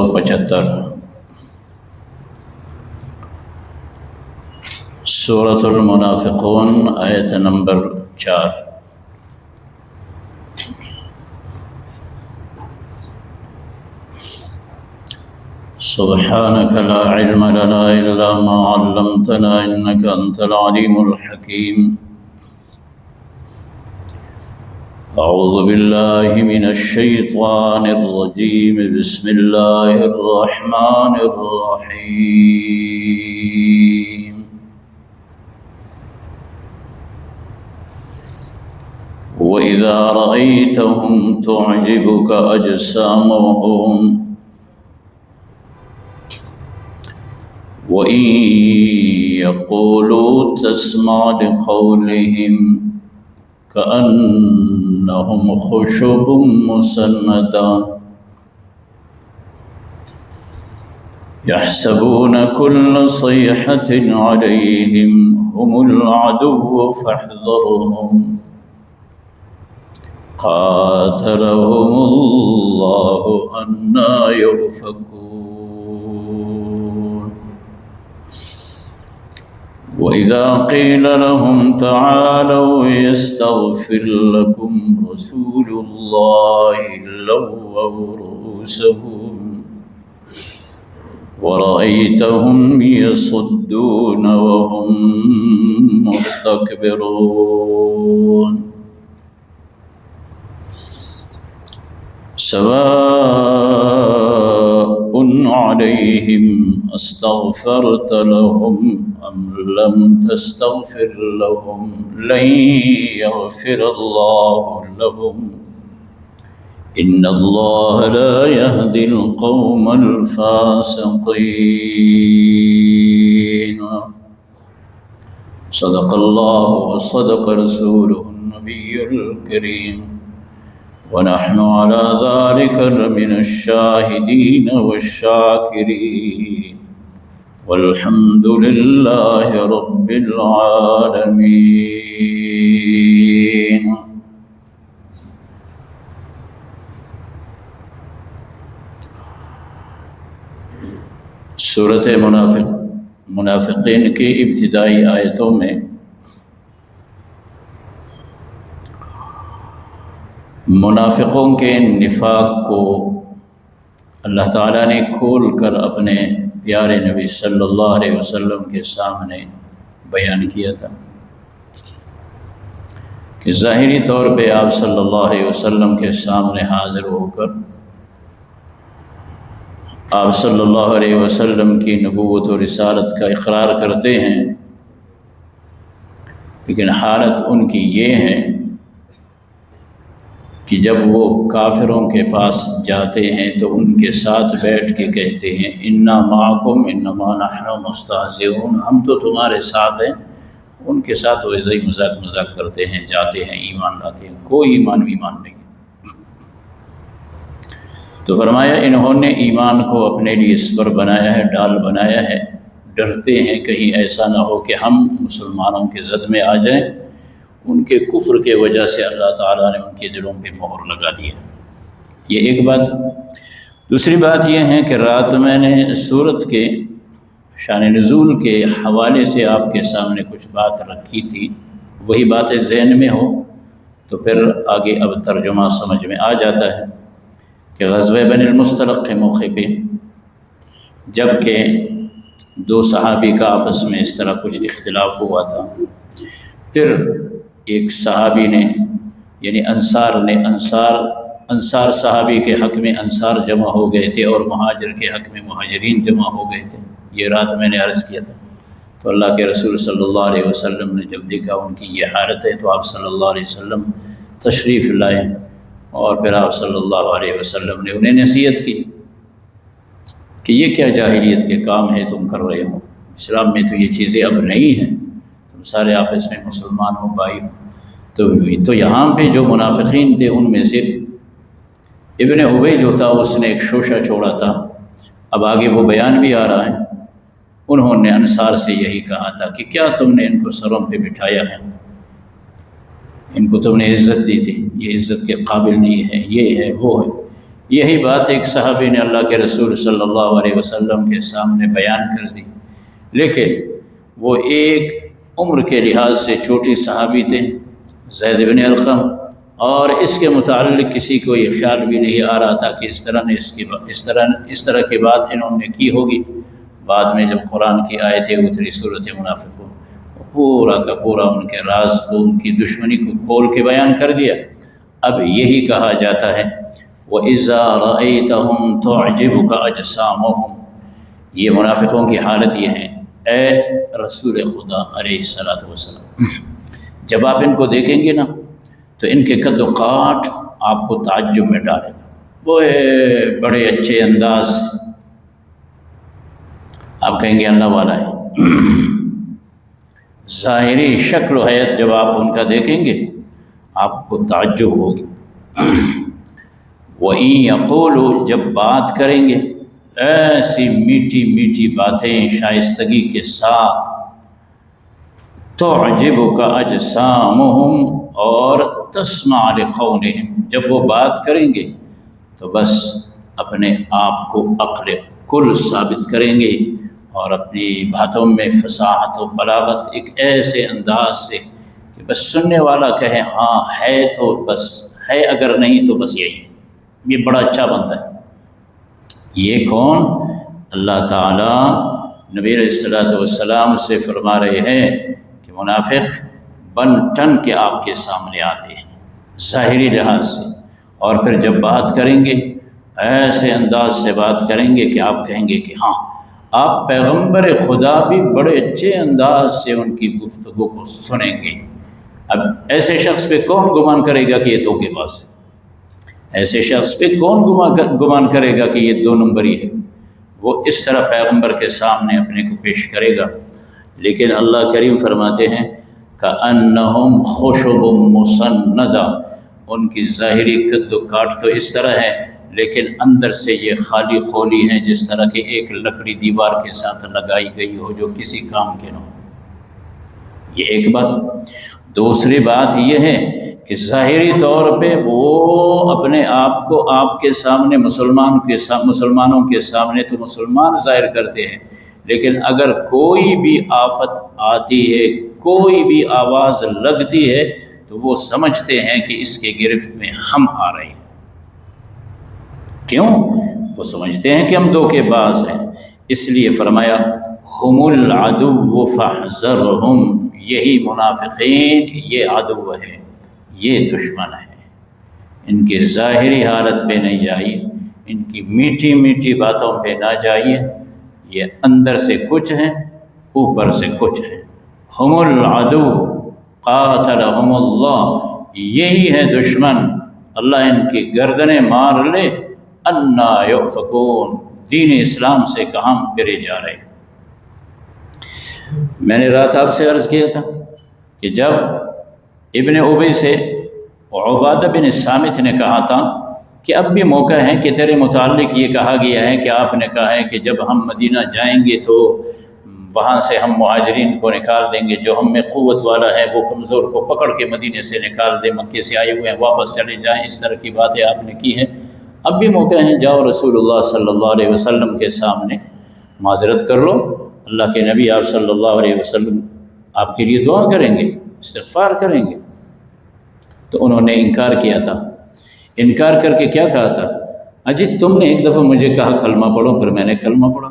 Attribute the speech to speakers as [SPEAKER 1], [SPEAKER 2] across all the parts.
[SPEAKER 1] 75 سورۃ المنافقون آیت نمبر 4۔ سبحانك لا علم لنا إلا ما علمتنا إنك أنت العليم الحكيم۔ أعوذ بالله من الشيطان الرجيم، بسم الله الرحمن الرحيم۔ وإذا رأيتهم تعجبك أجسامهم وإن يقولوا تسمع لقولهم كأنهم خشب مسندة يحسبون كل صيحة عليهم هم العدو فاحذرهم قاتلهم الله أنى يؤفكون۔ وإذا قيل لهم تعالوا يستغفر لكم رسول الله لووا رؤوسهم ورأيتهم يصدون وهم مستكبرون۔ سواء عليهم استغفرت لهم أم لم تستغفر لهم لن يغفر الله لهم إن الله لا يهدي القوم الفاسقين۔ صدق الله وصدق رسوله النبي الكريم، ونحن على ذلك من الشاهدين والشاكرين، والحمد لله رب العالمين۔ سورۃ منافقین کی ابتدائی آیتوں میں منافقوں کے نفاق کو اللہ تعالیٰ نے کھول کر اپنے پیارے نبی صلی اللہ علیہ وسلم کے سامنے بیان کیا تھا کہ ظاہری طور پہ آپ صلی اللہ علیہ وسلم کے سامنے حاضر ہو کر آپ صلی اللہ علیہ وسلم کی نبوت و رسالت کا اقرار کرتے ہیں، لیکن حالت ان کی یہ ہے کہ جب وہ کافروں کے پاس جاتے ہیں تو ان کے ساتھ بیٹھ کے کہتے ہیں انا معکم انما نحن مستہزئون، ہم تو تمہارے ساتھ ہیں۔ ان کے ساتھ ویسے ہی مذاق کرتے ہیں، جاتے ہیں، ایمان لاتے ہیں، کوئی ایمان نہیں۔ تو فرمایا انہوں نے ایمان کو اپنے لیے اسپر بنایا ہے، ڈال بنایا ہے، ڈرتے ہیں کہیں ایسا نہ ہو کہ ہم مسلمانوں کے زد میں آ جائیں۔ ان کے کفر کے وجہ سے اللہ تعالیٰ نے ان کے دلوں پہ مہر لگا دیا۔ یہ ایک بات۔ دوسری بات یہ ہے کہ رات میں نے سورت کے شان نزول کے حوالے سے آپ کے سامنے کچھ بات رکھی تھی، وہی باتیں ذہن میں ہو تو پھر آگے اب ترجمہ سمجھ میں آ جاتا ہے کہ غزوہ بنی المصطلق کے موقع پہ جب کہ دو صحابی کا آپس میں اس طرح کچھ اختلاف ہوا تھا، پھر ایک صحابی نے یعنی انصار صحابی کے حق میں انصار جمع ہو گئے تھے اور مہاجر کے حق میں مہاجرین جمع ہو گئے تھے۔ یہ رات میں نے عرض کیا تھا۔ تو اللہ کے رسول صلی اللہ علیہ وسلم نے جب دیکھا ان کی یہ حالت ہے تو آپ صلی اللہ علیہ وسلم تشریف لائے اور پھر آپ صلی اللہ علیہ وسلم نے انہیں نصیحت کی کہ یہ کیا جاہلیت کے کام ہے تم کر رہے ہو، اسلام میں تو یہ چیزیں اب نہیں ہیں، سارے آپس میں مسلمان ہو، بھائی ہو۔ تو یہاں پہ جو منافقین تھے ان میں سے ابن ابی جو تھا اس نے ایک شوشہ چھوڑا تھا، اب آگے وہ بیان بھی آ رہا ہے۔ انہوں نے انصار سے یہی کہا تھا کہ کیا تم نے ان کو سروں پہ بٹھایا ہے، ان کو تم نے عزت دی تھی، یہ عزت کے قابل نہیں ہے، یہ ہے وہ ہے، یہی بات ایک صحابی نے اللہ کے رسول صلی اللہ علیہ وسلم کے سامنے بیان کر دی، لیکن وہ ایک عمر کے لحاظ سے چھوٹی صحابی تھے، زید بن ارقم، اور اس کے متعلق کسی کو یہ خیال بھی نہیں آ رہا تھا کہ اس طرح کی بات انہوں نے کی ہوگی۔ بعد میں جب قرآن کی آیتیں اتری سورۃ منافقون، پورا کا پورا ان کے راز کو، ان کی دشمنی کو کھول کے بیان کر دیا۔ اب یہی کہا جاتا ہے وَإِذَا رَأَيْتَهُمْ تُعْجِبُكَ أَجْسَامُهُمْ، یہ منافقوں کی حالت یہ ہے۔ اے رسول خدا علیہ السلام، جب آپ ان کو دیکھیں گے نا تو ان کے قد و کاٹ آپ کو تعجب میں ڈالے گا۔ وہ بڑے اچھے انداز، آپ کہیں گے اللہ والا ہے۔ ظاہری شکل و حیت جب آپ ان کا دیکھیں گے آپ کو تعجب ہوگی۔ وَإِن يَقُولُوا، جب بات کریں گے ایسی میٹھی میٹھی باتیں شائستگی کے ساتھ، تُعْجِبُكَ أَجْسَامُهُمْ، اور تَسْمَعُ لِقَوْلِهِمْ، جب وہ بات کریں گے تو بس اپنے آپ کو عقل کل ثابت کریں گے اور اپنی باتوں میں فصاحت و بلاغت ایک ایسے انداز سے کہ بس سننے والا کہے ہاں ہے تو بس ہے، اگر نہیں تو بس یہی، یہ بڑا اچھا بندہ ہے۔ یہ کون؟ اللہ تعالیٰ نبی علیہ السلام سے فرما رہے ہیں کہ منافق بن ٹن کے آپ کے سامنے آتے ہیں ظاہری لحاظ سے، اور پھر جب بات کریں گے ایسے انداز سے بات کریں گے کہ آپ کہیں گے کہ ہاں آپ پیغمبر خدا بھی بڑے اچھے انداز سے ان کی گفتگو کو سنیں گے۔ اب ایسے شخص پہ کون گمان کرے گا کہ یہ دھوکے باز ہے؟ ایسے شخص پہ کون گمان کرے گا کہ یہ دو نمبری ہے؟ وہ اس طرح پیغمبر کے سامنے اپنے کو پیش کرے گا۔ لیکن اللہ کریم فرماتے ہیں کأنہم خشب مسندہ، ان کی ظاہری قد و کاٹ تو اس طرح ہے لیکن اندر سے یہ خالی خولی ہیں، جس طرح کہ ایک لکڑی دیوار کے ساتھ لگائی گئی ہو جو کسی کام کے نہ ہو۔ یہ ایک بات۔ دوسری بات یہ ہے کہ ظاہری طور پہ وہ اپنے آپ کو آپ کے سامنے مسلمانوں کے سامنے تو مسلمان ظاہر کرتے ہیں، لیکن اگر کوئی بھی آفت آتی ہے، کوئی بھی آواز لگتی ہے تو وہ سمجھتے ہیں کہ اس کے گرفت میں ہم آ رہے ہیں۔ کیوں؟ وہ سمجھتے ہیں کہ ہم دھوکے باز ہیں، اس لیے فرمایا ہم العدو فاحذرہم، یہی منافقین یہ عدو ہے، یہ دشمن ہے۔ ان کی ظاہری حالت پہ نہیں جائیے، ان کی میٹھی میٹھی باتوں پہ نہ جائیے، یہ اندر سے کچھ ہیں اوپر سے کچھ ہیں۔ ہم العدو قاتلہم اللہ، یہی ہے دشمن، اللہ ان کی گردنیں مار لے۔ انا یؤفکون، دین اسلام سے کہاں پھرے جا رہے۔ میں نے رات آپ سے عرض کیا تھا کہ جب ابن ابی سے عبادہ بن صامت نے کہا تھا کہ اب بھی موقع ہے کہ تیرے متعلق یہ کہا گیا ہے کہ آپ نے کہا ہے کہ جب ہم مدینہ جائیں گے تو وہاں سے ہم مہاجرین کو نکال دیں گے، جو ہم میں قوت والا ہے وہ کمزور کو پکڑ کے مدینے سے نکال دے، مکے سے آئے ہوئے ہیں واپس چلے جائیں، اس طرح کی باتیں آپ نے کی ہیں۔ اب بھی موقع ہے، جاؤ رسول اللہ صلی اللہ علیہ وسلم کے سامنے معذرت کر لو، اللہ کے نبی آپ صلی اللہ علیہ وسلم آپ کے لیے دعا کریں گے، استغفار کریں گے۔ تو انہوں نے انکار کیا تھا۔ انکار کر کے کیا کہا تھا؟ اجی تم نے ایک دفعہ مجھے کہا کلمہ پڑھو، پھر میں نے کلمہ پڑھا،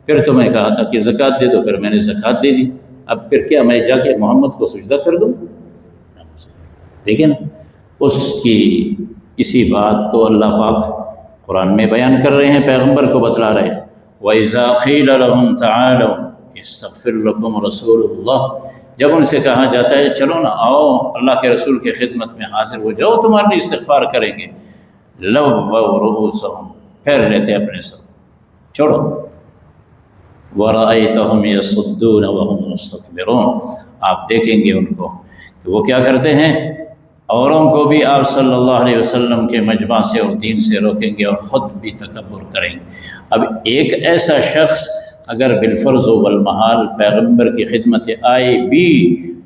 [SPEAKER 1] پھر تمہیں کہا تھا کہ زکوٰۃ دے دو، پھر میں نے زکوٰۃ دے دی، اب پھر کیا میں جا کے محمد کو سجدہ کر دوں؟ ٹھیک ہے نا؟ اس کی اسی بات کو اللہ پاک قرآن میں بیان کر رہے ہیں، پیغمبر کو بتلا رہے ہیں۔ وَإِذَا قِيلَ لَهُمْ تَعَالَوْا يَسْتَغْفِرْ لَكُمْ رَسُولُ اللَّهِ، جب ان سے کہا جاتا ہے چلو نا آؤ اللہ کے رسول کی خدمت میں حاضر ہو جاؤ، تمہارے لیے استغفار کریں گے، لَوَّوْا رُؤُوسَهُمْ، پھیر لیتے اپنے سر، چھوڑو، وَرَأَيْتَهُمْ يَصُدُّونَ وَهُمْ مُسْتَكْبِرُونَ، آپ دیکھیں گے ان کو کہ وہ کیا کرتے ہیں، اوروں کو بھی آپ صلی اللہ علیہ وسلم کے مجمع سے اور دین سے روکیں گے اور خود بھی تکبر کریں گے۔ اب ایک ایسا شخص اگر بالفرض و بالمحال پیغمبر کی خدمت آئے بھی،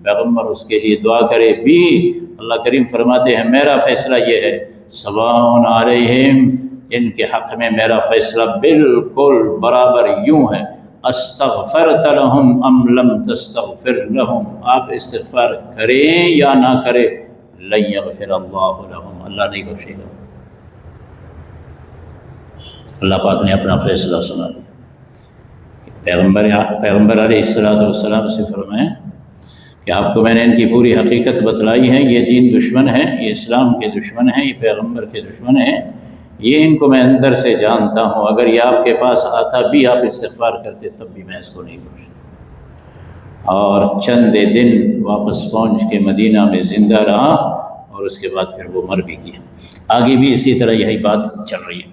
[SPEAKER 1] پیغمبر اس کے لیے دعا کرے بھی، اللہ کریم فرماتے ہیں میرا فیصلہ یہ ہے سواء علیہم ان کے حق میں میرا فیصلہ بالکل برابر یوں ہے، استغفرت لهم ام لم تستغفر لهم، آپ استغفار کریں یا نہ کریں، لن یغفر اللہ لهم، اللہ نہیں بخشے گا۔ اللہ پاک نے اپنا فیصلہ سنا دیا۔ پیغمبر علیہ السلام سے فرمائیں کہ آپ کو میں نے ان کی پوری حقیقت بتلائی ہے، یہ دین دشمن ہے، یہ اسلام کے دشمن ہیں، یہ پیغمبر کے دشمن ہیں، یہ ان کو میں اندر سے جانتا ہوں، اگر یہ آپ کے پاس آتا بھی آپ استغفار کرتے تب بھی میں اس کو نہیں بخشتا۔ اور چند دن واپس پہنچ کے مدینہ میں زندہ رہا اور اس کے بعد پھر وہ مر بھی گیا۔ آگے بھی اسی طرح یہی بات چل رہی ہے۔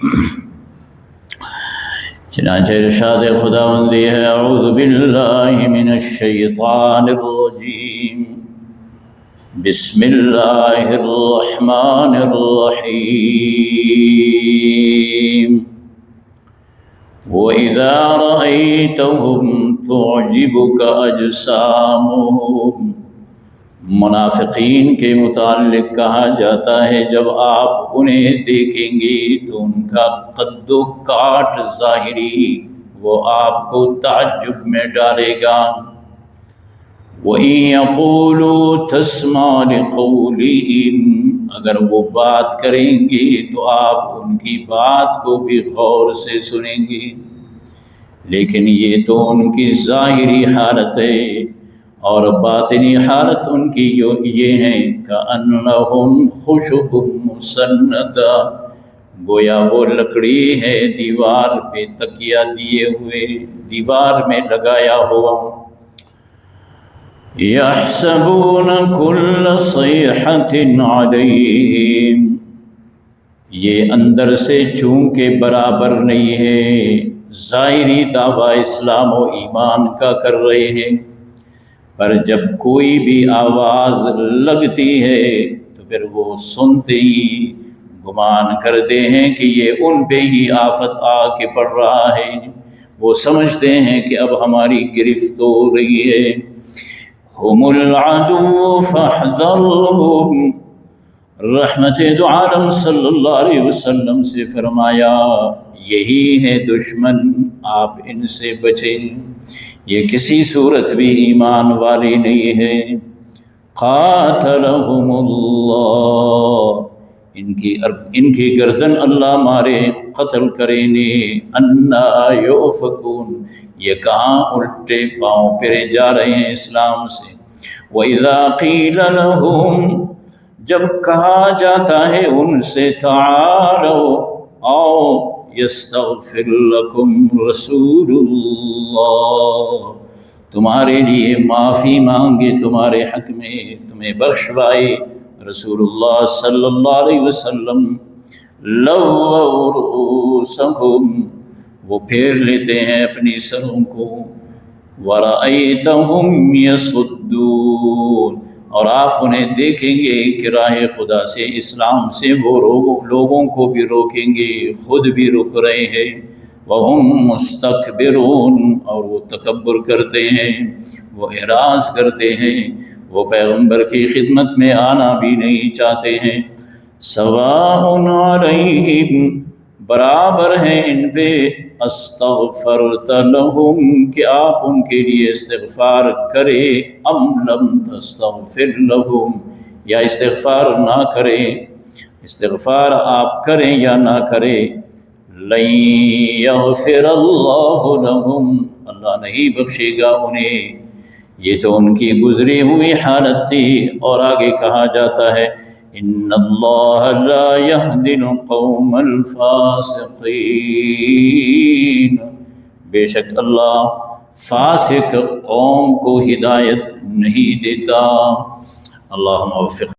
[SPEAKER 1] چنانچہ ارشاد خداوندی ہے، اعوذ باللہ من الشیطان الرجیم، بسم اللہ الرحمن الرحیم، وَإِذَا رَأَيْتَهُمْ تُعْجِبُكَ أَجْسَامُهُمْ، منافقین کے متعلق کہا جاتا ہے جب آپ انہیں دیکھیں گے تو ان کا قد و کاٹ ظاہری وہ آپ کو تعجب میں ڈالے گا۔ وَإِن يَقُولُوا تَسْمَعْ لِقَوْلِهِمْ، اگر وہ بات کریں گے تو آپ ان کی بات کو بھی غور سے سنیں گے، لیکن یہ تو ان کی ظاہری حالت ہے، اور باطنی حالت ان کی یہ ہے کأنہم خشب مسندہ، گویا وہ لکڑی ہے دیوار پہ تکیہ دیے ہوئے، دیوار میں لگایا ہوا۔ یحسبون کل صیحۃ علیہم، یہ اندر سے چونکہ برابر نہیں ہے، ظاہری دعویٰ اسلام و ایمان کا کر رہے ہیں، پر جب کوئی بھی آواز لگتی ہے تو پھر وہ سنتے ہی گمان کرتے ہیں کہ یہ ان پہ ہی آفت آ کے پڑ رہا ہے، وہ سمجھتے ہیں کہ اب ہماری گرفت ہو رہی ہے۔ ہم العدو فاحذرهم، رحمت دو عالم صلی اللہ علیہ وسلم سے فرمایا یہی ہے دشمن، آپ ان سے بچیں، یہ کسی صورت بھی ایمان والی نہیں ہے۔ قاتلہم اللہ، ان کی گردن اللہ مارے، قتل کریں، انا یؤفکون، یہ کہاں الٹے پاؤں پھرے جا رہے ہیں اسلام سے۔ وَإِذَا قِيلَ لَهُمْ، جب کہا جاتا ہے ان سے، تعالوا، آؤ، یستغفر لکم رسول اللہ، تمہارے لیے معافی مانگے تمہارے حق میں، تمہیں بخشوائے رسول اللہ صلی اللہ علیہ وسلم، لووا رؤوسہم، وہ پھیر لیتے ہیں اپنی سروں کو، ورأیتہم یصدون، اور آپ انہیں دیکھیں گے کہ راہ خدا سے، اسلام سے وہ لوگوں کو بھی روکیں گے، خود بھی رک رہے ہیں۔ وَهُمْ مُسْتَكْبِرُونَ، اور وہ تکبر کرتے ہیں، وہ اعراض کرتے ہیں، وہ پیغمبر کی خدمت میں آنا بھی نہیں چاہتے ہیں۔ سواء علیہم، برابر ہیں ان پہ، استغفرت لہم، کہ آپ ان کے لیے استغفار کرے، ام لم تستغفر لہم، یا استغفار نہ کریں، استغفار آپ کریں یا نہ کریں، لن یغفر اللہ لہم، اللہ نہیں بخشے گا انہیں۔ یہ تو ان کی گزری ہوئی حالت تھی، اور آگے کہا جاتا ہے ان اللہ لا یہدی القوم الفاسقین، بے شک اللہ فاسق قوم کو ہدایت نہیں دیتا۔ اللہم وفق